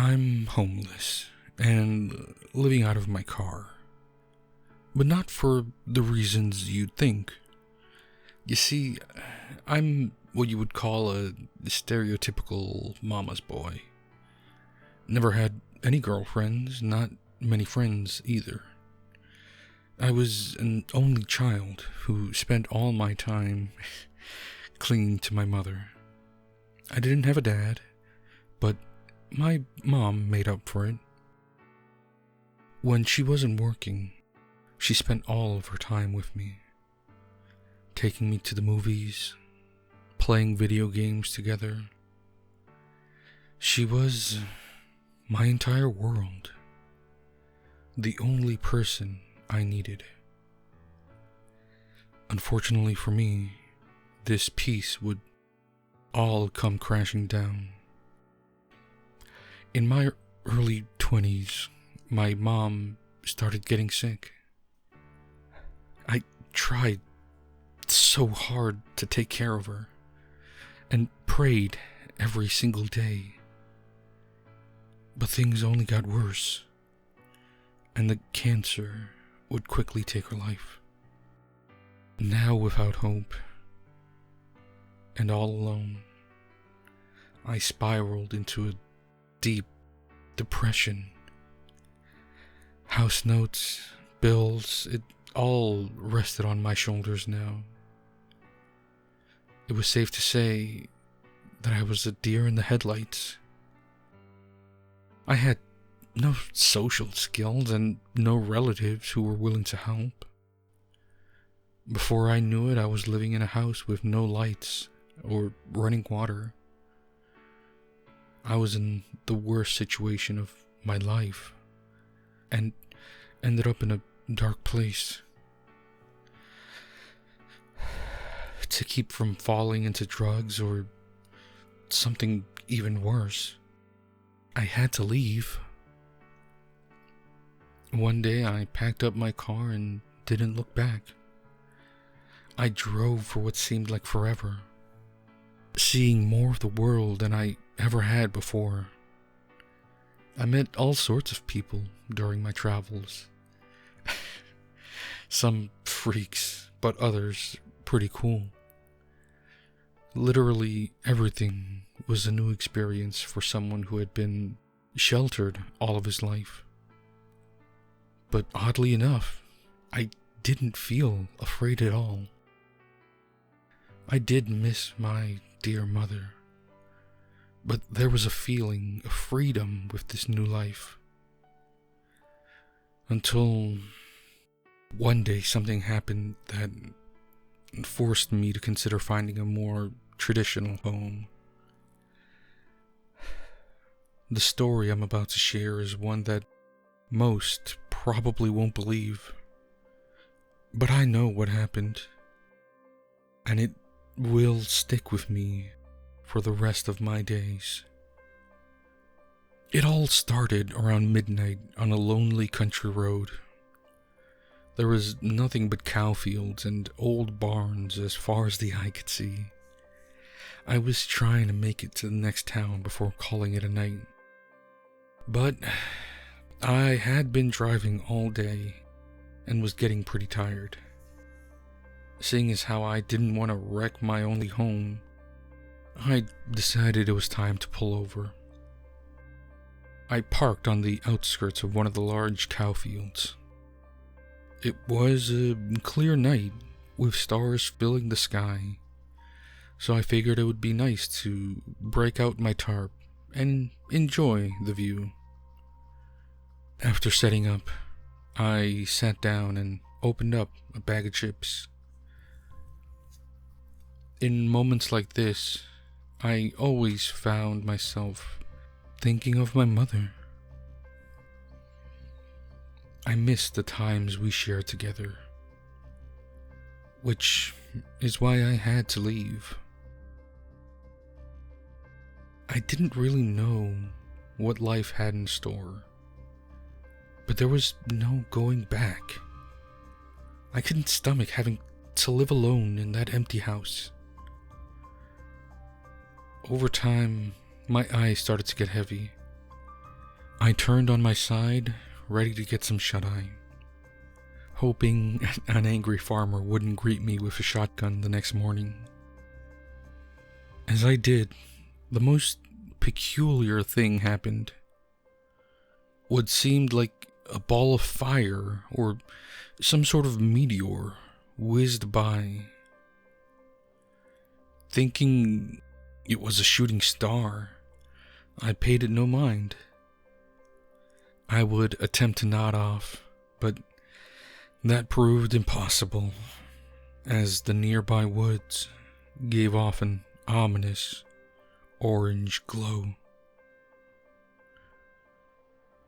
I'm homeless and living out of my car. But not for the reasons you'd think. You see, I'm what you would call a stereotypical mama's boy. Never had any girlfriends, not many friends either. I was an only child who spent all my time clinging to my mother. I didn't have a dad, but my mom made up for it. When she wasn't working, she spent all of her time with me, taking me to the movies, playing video games together. She was my entire world, the only person I needed. Unfortunately for me, this piece would all come crashing down. In my early 20s, my mom started getting sick. I tried so hard to take care of her and prayed every single day. But things only got worse, and the cancer would quickly take her life. Now, without hope and all alone, I spiraled into a deep depression. House notes, bills, it all rested on my shoulders now. It was safe to say that I was a deer in the headlights. I had no social skills and no relatives who were willing to help. Before I knew it, I was living in a house with no lights or running water. I was in the worst situation of my life and ended up in a dark place. To keep from falling into drugs or something even worse, I had to leave. One day I packed up my car and didn't look back. I drove for what seemed like forever, seeing more of the world than I ever had before. I met all sorts of people during my travels. Some freaks, but others pretty cool. Literally everything was a new experience for someone who had been sheltered all of his life. But oddly enough, I didn't feel afraid at all. I did miss my dear mother, but there was a feeling of freedom with this new life. Until one day something happened that forced me to consider finding a more traditional home. The story I'm about to share is one that most probably won't believe, but I know what happened, and it will stick with me for the rest of my days. It all started around midnight on a lonely country road. There was nothing but cow fields and old barns as far as the eye could see. I was trying to make it to the next town before calling it a night. But I had been driving all day and was getting pretty tired. Seeing as how I didn't want to wreck my only home, I decided it was time to pull over. I parked on the outskirts of one of the large cow fields. It was a clear night with stars filling the sky, so I figured it would be nice to break out my tarp and enjoy the view. After setting up, I sat down and opened up a bag of chips. In moments like this, I always found myself thinking of my mother. I missed the times we shared together, which is why I had to leave. I didn't really know what life had in store, but there was no going back. I couldn't stomach having to live alone in that empty house. Over time, my eyes started to get heavy, I turned on my side, ready to get some shut-eye, hoping an angry farmer wouldn't greet me with a shotgun the next morning. As I did, the most peculiar thing happened. What seemed like a ball of fire or some sort of meteor whizzed by. Thinking it was a shooting star, I paid it no mind. I would attempt to nod off, but that proved impossible, as the nearby woods gave off an ominous orange glow.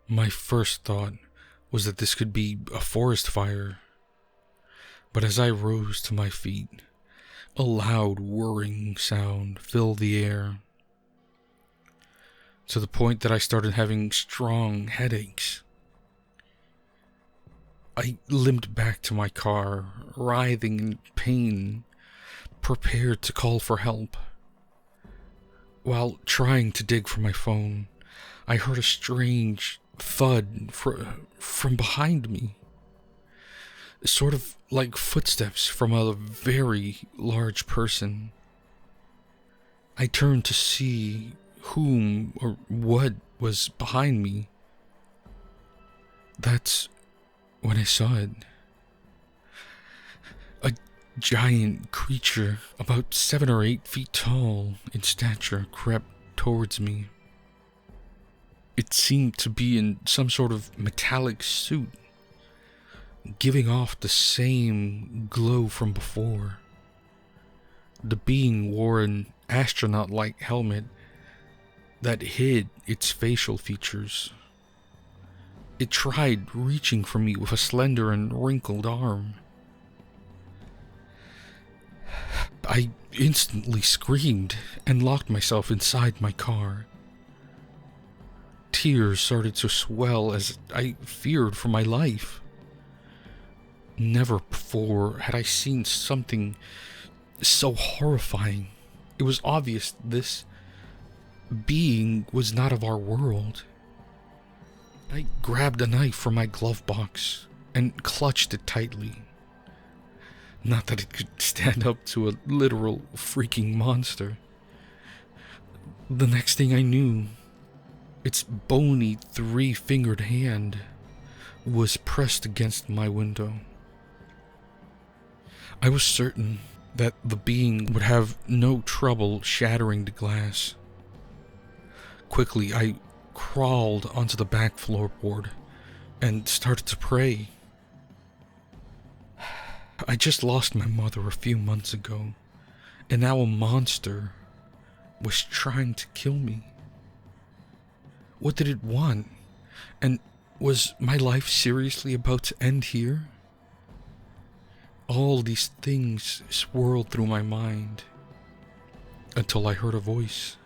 My first thought was that this could be a forest fire, but as I rose to my feet, a loud whirring sound filled the air, to the point that I started having strong headaches. I limped back to my car, writhing in pain, prepared to call for help. While trying to dig for my phone, I heard a strange thud from behind me, sort of like footsteps from a very large person. I turned to see whom or what was behind me. That's when I saw it. A giant creature about 7 or 8 feet tall in stature crept towards me. It seemed to be in some sort of metallic suit, giving off the same glow from before. The being wore an astronaut-like helmet that hid its facial features. It tried reaching for me with a slender and wrinkled arm. I instantly screamed and locked myself inside my car. Tears started to swell as I feared for my life. Never before had I seen something so horrifying. It was obvious this being was not of our world. I grabbed a knife from my glove box and clutched it tightly. Not that it could stand up to a literal freaking monster. The next thing I knew, its bony 3-fingered hand was pressed against my window. I was certain that the being would have no trouble shattering the glass. Quickly, I crawled onto the back floorboard and started to pray. I just lost my mother a few months ago, and now a monster was trying to kill me. What did it want? And was my life seriously about to end here? All these things swirled through my mind until I heard a voice.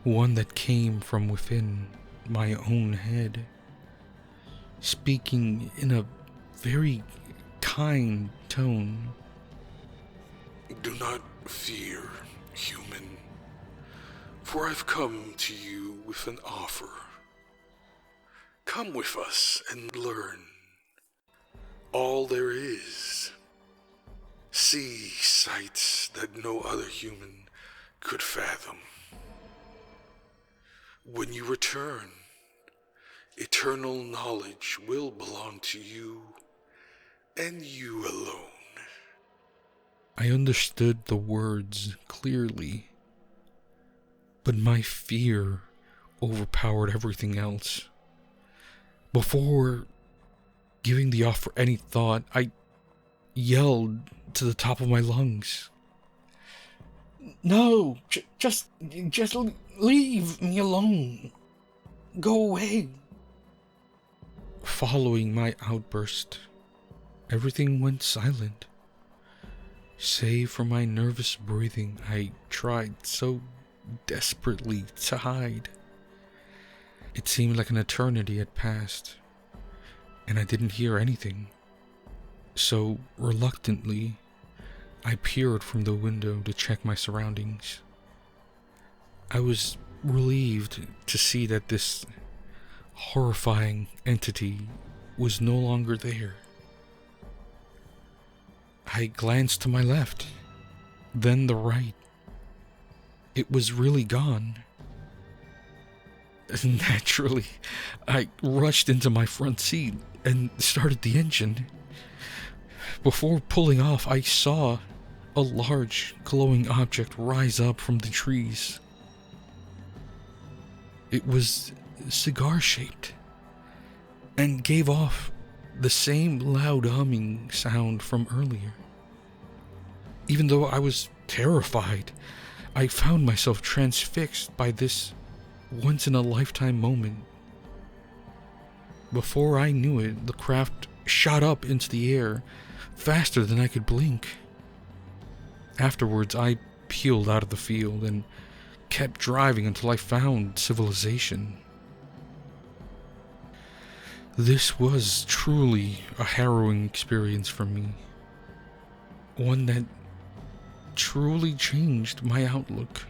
One that came from within my own head, speaking in a very kind tone. Do not fear, human, for I've come to you with an offer. Come with us and learn all there is. See sights that no other human could fathom. When you return, eternal knowledge will belong to you and you alone. I understood the words clearly, but my fear overpowered everything else. Before giving the offer any thought, I yelled to the top of my lungs. No, just leave me alone. Go away. Following my outburst, everything went silent. Save for my nervous breathing, I tried so desperately to hide. It seemed like an eternity had passed, and I didn't hear anything. So, reluctantly, I peered from the window to check my surroundings. I was relieved to see that this horrifying entity was no longer there. I glanced to my left, then the right. It was really gone. Naturally, I rushed into my front seat and started the engine. Before pulling off, I saw a large, glowing object rise up from the trees. It was cigar-shaped and gave off the same loud humming sound from earlier. Even though I was terrified, I found myself transfixed by this once-in-a-lifetime moment. Before I knew it, the craft shot up into the air faster than I could blink. Afterwards, I peeled out of the field and kept driving until I found civilization. This was truly a harrowing experience for me. One that truly changed my outlook.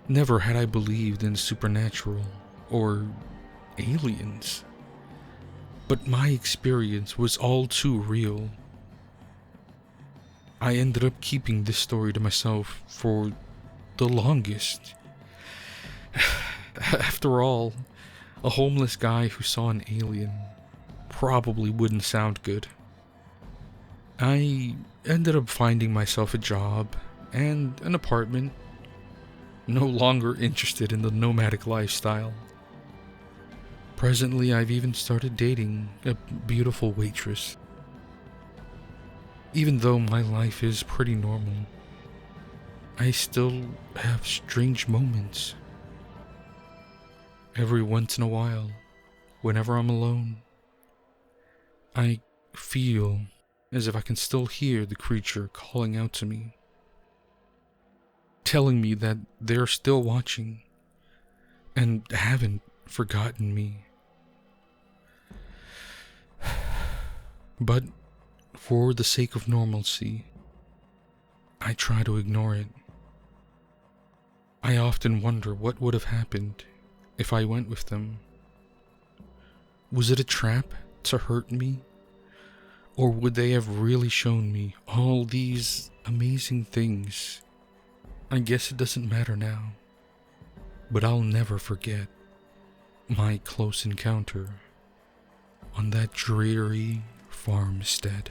Never had I believed in supernatural or aliens, but my experience was all too real. I ended up keeping this story to myself for the longest. After all, a homeless guy who saw an alien probably wouldn't sound good. I ended up finding myself a job and an apartment, no longer interested in the nomadic lifestyle. Presently, I've even started dating a beautiful waitress. Even though my life is pretty normal, I still have strange moments. Every once in a while, whenever I'm alone, I feel as if I can still hear the creature calling out to me, telling me that they're still watching and haven't forgotten me. But for the sake of normalcy, I try to ignore it. I often wonder what would have happened if I went with them. Was it a trap to hurt me? Or would they have really shown me all these amazing things? I guess it doesn't matter now, but I'll never forget my close encounter on that dreary farmstead.